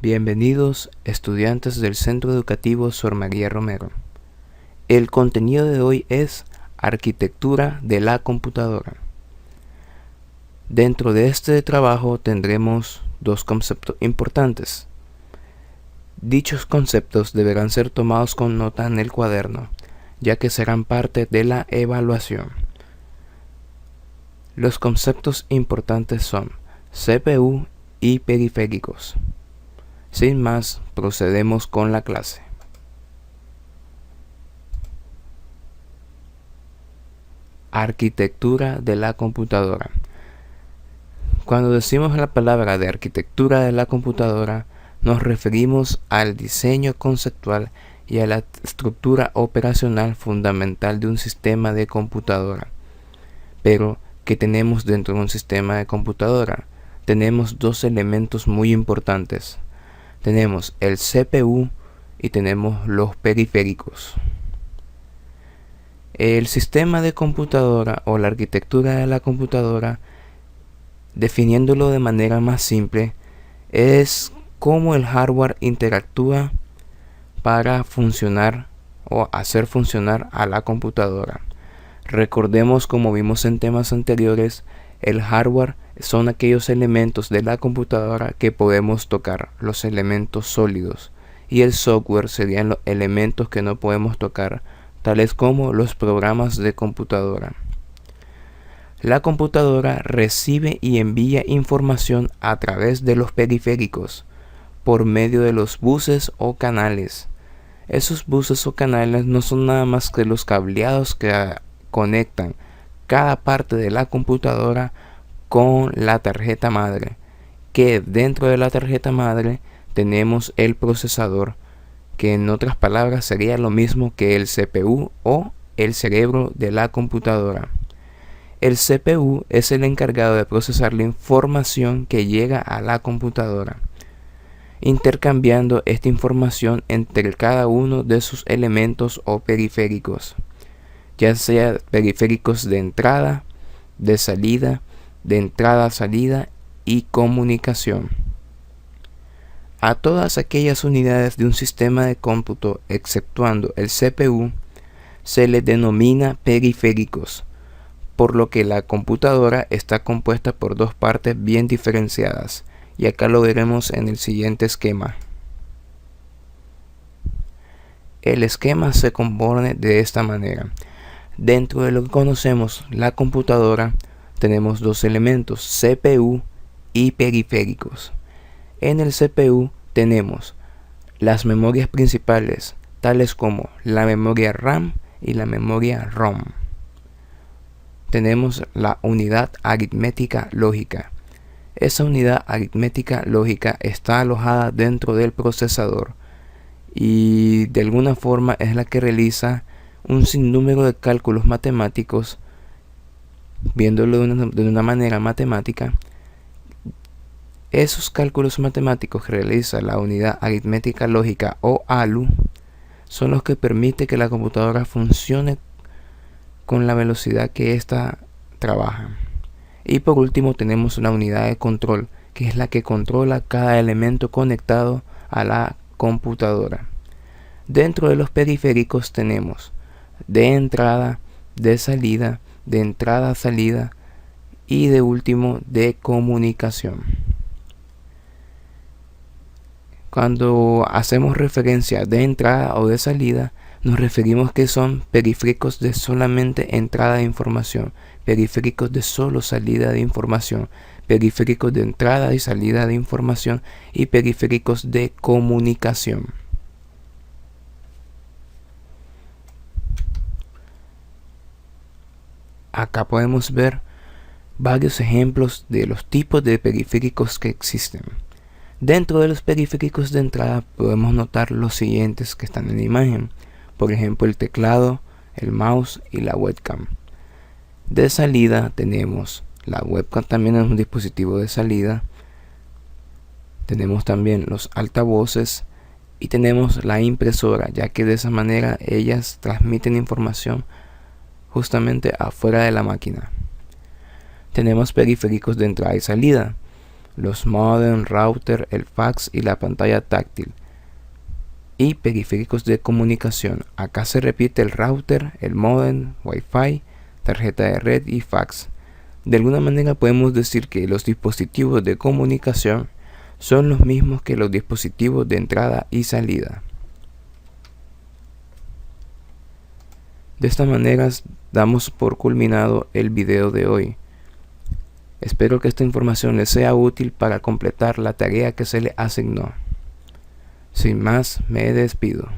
Bienvenidos, estudiantes del Centro Educativo Sor María Romero. El contenido de hoy es Arquitectura de la computadora. Dentro de este trabajo tendremos dos conceptos importantes. Dichos conceptos deberán ser tomados con nota en el cuaderno, ya que serán parte de la evaluación. Los conceptos importantes son CPU y periféricos. Sin más, procedemos con la clase. Arquitectura de la computadora. Cuando decimos la palabra de arquitectura de la computadora, nos referimos al diseño conceptual y a la estructura operacional fundamental de un sistema de computadora. Pero, ¿qué tenemos dentro de un sistema de computadora? Tenemos dos elementos muy importantes. Tenemos el CPU y tenemos los periféricos. El sistema de computadora o la arquitectura de la computadora, definiéndolo de manera más simple, es cómo el hardware interactúa para funcionar o hacer funcionar a la computadora. Recordemos, como vimos en temas anteriores, el hardware son aquellos elementos de la computadora que podemos tocar, los elementos sólidos, y el software serían los elementos que no podemos tocar, tales como los programas de computadora. La computadora recibe y envía información a través de los periféricos por medio de los buses o canales. Esos buses o canales no son nada más que los cableados que conectan cada parte de la computadora con la tarjeta madre, que dentro de la tarjeta madre tenemos el procesador, que en otras palabras sería lo mismo que el CPU o el cerebro de la computadora. El CPU es el encargado de procesar la información que llega a la computadora, intercambiando esta información entre cada uno de sus elementos o periféricos, ya sea periféricos de entrada, de salida, de entrada, salida y comunicación. A todas aquellas unidades de un sistema de cómputo, exceptuando el CPU, se les denomina periféricos, por lo que la computadora está compuesta por dos partes bien diferenciadas, y acá lo veremos en el siguiente esquema. El esquema se compone de esta manera. Dentro de lo que conocemos la computadora, tenemos dos elementos, CPU y periféricos. En el CPU tenemos las memorias principales, tales como la memoria RAM y la memoria ROM. Tenemos la unidad aritmética lógica. Esa unidad aritmética lógica está alojada dentro del procesador y de alguna forma es la que realiza un sinnúmero de cálculos matemáticos. Viéndolo de una manera matemática, esos cálculos matemáticos que realiza la unidad aritmética lógica o ALU son los que permiten que la computadora funcione con la velocidad que ésta trabaja. Y por último tenemos la unidad de control, que es la que controla cada elemento conectado a la computadora. Dentro de los periféricos tenemos de entrada, de salida, de entrada a salida y de último de comunicación. Cuando hacemos referencia de entrada o de salida, nos referimos que son periféricos de solamente entrada de información, periféricos de solo salida de información, periféricos de entrada y salida de información y periféricos de comunicación. Acá podemos ver varios ejemplos de los tipos de periféricos que existen. Dentro de los periféricos de entrada podemos notar los siguientes que están en la imagen. Por ejemplo, el teclado, el mouse y la webcam. De salida tenemos la webcam, también es un dispositivo de salida. Tenemos también los altavoces y tenemos la impresora, ya que de esa manera ellas transmiten información justamente afuera de la máquina. Tenemos periféricos de entrada y salida. los modem, router, el fax y la pantalla táctil. Y periféricos de comunicación. Acá se repite el router, el modem, Wi-Fi, tarjeta de red y fax. De alguna manera podemos decir que los dispositivos de comunicación son los mismos que los dispositivos de entrada y salida. De esta manera damos por culminado el video de hoy. Espero que esta información les sea útil para completar la tarea que se le asignó. Sin más, me despido.